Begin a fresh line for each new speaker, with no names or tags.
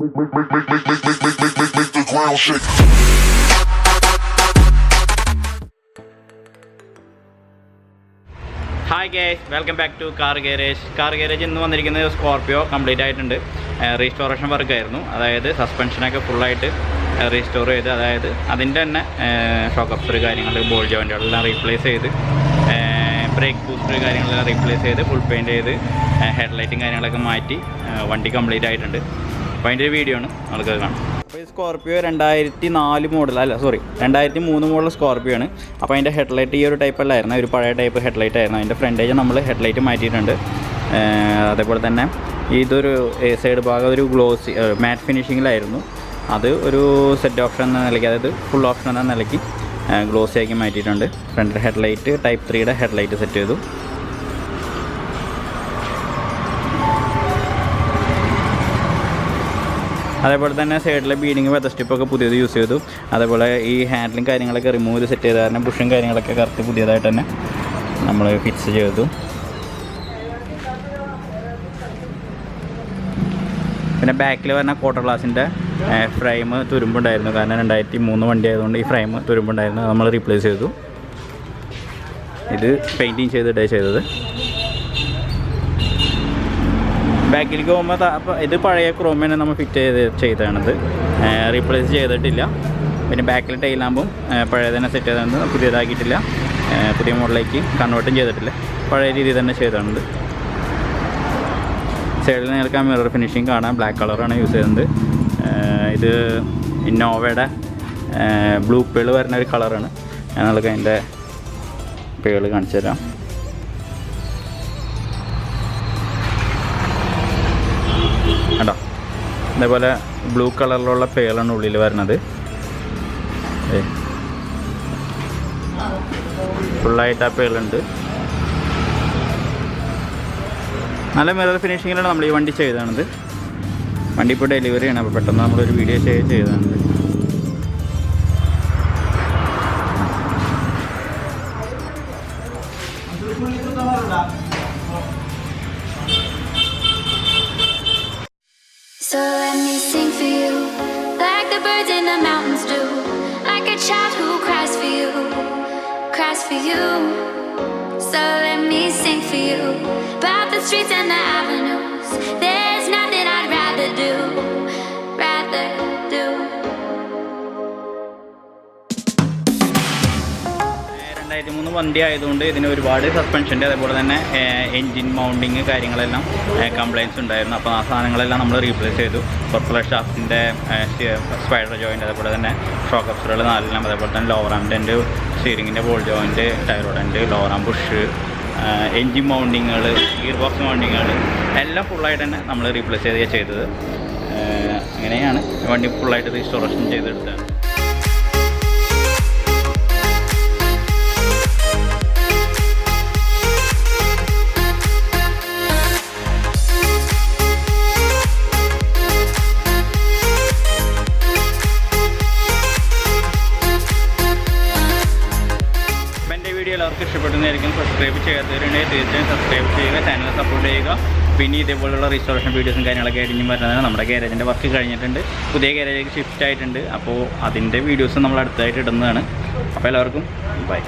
the ground shake.
Hi guys, welcome back to Car Garage. Car Garage in the Scorpio complete and restoration work. That is suspension full restore shock absorber ball joint replace brake booster replace full paint headlighting vandi complete video Scorpio 2004 model, sorry, 2003 model Scorpio ആണ്. അപ്പോൾ അതിന്റെ headlight ഈ ഒരു type അല്ലായിരുന്നു, ഒരു പഴയ type headlight ആയിരുന്നു. അതിന്റെ ഫ്രണ്ടേജ് നമ്മൾ ഹെഡ്ലൈറ്റ് മാറ്റിയിട്ടുണ്ട്. അതേപോലെ തന്നെ ഇതൊരു സൈഡ് ഭാഗം ഒരു ഗ്ലോസി മാറ്റ് ഫിനിഷിങ്ങിലായിരുന്നു. അത് ഒരു സെറ്റ് ഓപ്ഷൻ എന്ന നിലയ്ക്ക്, അതായത് ഫുൾ ഓപ്ഷൻ എന്ന നിലയ്ക്ക് ഗ്ലോസി ആക്കി മാറ്റിയിട്ടുണ്ട്. ഫ്രണ്ട് ഹെഡ്ലൈറ്റ് ടൈപ്പ് 3യുടെ ഹെഡ്ലൈറ്റ് സെറ്റ് ചെയ്തു. അതേപോലെ തന്നെ സൈഡിലെ ബീഡിങ് വെതർ സ്റ്റിപ്പൊക്കെ പുതിയത് യൂസ് ചെയ്തു. അതേപോലെ ഈ ഹാൻഡിലും കാര്യങ്ങളൊക്കെ റിമൂവ് ചെയ്ത് സെറ്റ് ചെയ്ത കാരണം ബുഷും കാര്യങ്ങളൊക്കെ കറക്റ്റ് പുതിയതായിട്ട് തന്നെ നമ്മൾ ഫിക്സ് ചെയ്തു. പിന്നെ ബാക്കിൽ വരുന്ന ക്വാർട്ടർ ഗ്ലാസിൻ്റെ ഫ്രെയിം തുരുമ്പുണ്ടായിരുന്നു. കാരണം 2003 വണ്ടി ആയതുകൊണ്ട് ഈ ഫ്രെയിം തുരുമ്പുണ്ടായിരുന്നു, നമ്മൾ റീപ്ലേസ് ചെയ്തു. ഇത് പെയിൻറ്റിങ് ചെയ്തത്. ബാക്കിലേക്ക് പോകുമ്പോൾ അപ്പോൾ ഇത് പഴയ ക്രോമിനെ നമ്മൾ ഫിറ്റ് ചെയ്തതാണിത്, റീപ്ലേസ് ചെയ്തിട്ടില്ല. പിന്നെ ബാക്കിൽ ടൈലാകുമ്പം പഴയ തന്നെ സെറ്റ് ചെയ്തത്, പുതിയതാക്കിയിട്ടില്ല, പുതിയ മോഡലിലേക്ക് കൺവേർട്ടും ചെയ്തിട്ടില്ല, പഴയ രീതിയിൽ തന്നെ ചെയ്തതാണിത്. സൈഡിൽ നിങ്ങൾക്ക് ആ മിറർ ഫിനിഷിങ് കാണാം, ബ്ലാക്ക് കളറാണ് യൂസ് ചെയ്യുന്നത്. ഇത് ഇന്നോവയുടെ ബ്ലൂ പേൾ വരുന്ന ഒരു കളറാണ്. ഞങ്ങൾക്ക് അതിൻ്റെ പേൾ കാണിച്ചു തരാം. കണ്ടോ, അതേപോലെ ബ്ലൂ കളറിലുള്ള പേളാണ് ഉള്ളിൽ വരുന്നത്. ഫുള്ളായിട്ട് ആ പേളുണ്ട്. നല്ല മിറർ ഫിനിഷിങ്ങിലാണ് നമ്മൾ ഈ വണ്ടി ചെയ്തതാണിത്. വണ്ടി ഇപ്പോൾ ഡെലിവറി ആണ്, അപ്പോൾ പെട്ടെന്ന് നമ്മളൊരു video ചെയ്തതാണിത്.
So let me sing for you, like the birds in the mountains do, like a child who cries for you, cries for you. So let me sing for you, about the streets and the avenues. There's nothing I'd rather do.
2003 വണ്ടി ആയതുകൊണ്ട് ഇതിന് ഒരുപാട് സസ്പെൻഷൻ്റെ അതേപോലെ തന്നെ engine mounting കാര്യങ്ങളെല്ലാം compliance ഉണ്ടായിരുന്നു. അപ്പോൾ ആ സാധനങ്ങളെല്ലാം നമ്മൾ റീപ്ലേസ് ചെയ്തു. സർക്കുലർ ഷാഫ്റ്റിൻ്റെ സ്പൈഡർ ജോയിൻ്റ്, അതേപോലെ തന്നെ ഷോക്ക് അബ്സോർബറുകൾ 4 അതേപോലെ തന്നെ ലോവർ ആം ടെൻറ്റ്, സ്റ്റിയറിങ്ങിൻ്റെ ball joint, tie rod end, lower arm bush, engine മൗണ്ടിങ്ങുകൾ, ഗിയർ ബോക്സ് മൗണ്ടിങ്ങുകൾ എല്ലാം ഫുള്ളായിട്ട് തന്നെ നമ്മൾ റീപ്ലേസ് ചെയ്തത്. അങ്ങനെയാണ് വണ്ടി ഫുള്ളായിട്ട് റീസ്റ്റോറേഷൻ ചെയ്തെടുത്തത്. എല്ലാവർക്കും ഇഷ്ടപ്പെടുന്നതായിരിക്കും. സബ്സ്ക്രൈബ് ചെയ്യാത്തവരുണ്ടെങ്കിൽ തീർച്ചയായും സബ്സ്ക്രൈബ് ചെയ്യുക, ചാനൽ സപ്പോർട്ട് ചെയ്യുക. പിന്നെ ഇതേപോലുള്ള റീസ്റ്റോറേഷൻ വീഡിയോസും കാര്യങ്ങളൊക്കെ ആയിരിക്കും വരുന്നതാണ്. നമ്മുടെ ഗാരേജിൻ്റെ വർക്ക് കഴിഞ്ഞിട്ടുണ്ട്, പുതിയ ഗാരേജിലേക്ക് ഷിഫ്റ്റ് ആയിട്ടുണ്ട്. അപ്പോൾ അതിൻ്റെ വീഡിയോസ് നമ്മൾ അടുത്തായിട്ട് ഇടുന്നതാണ്. അപ്പോൾ എല്ലാവർക്കും ബൈ.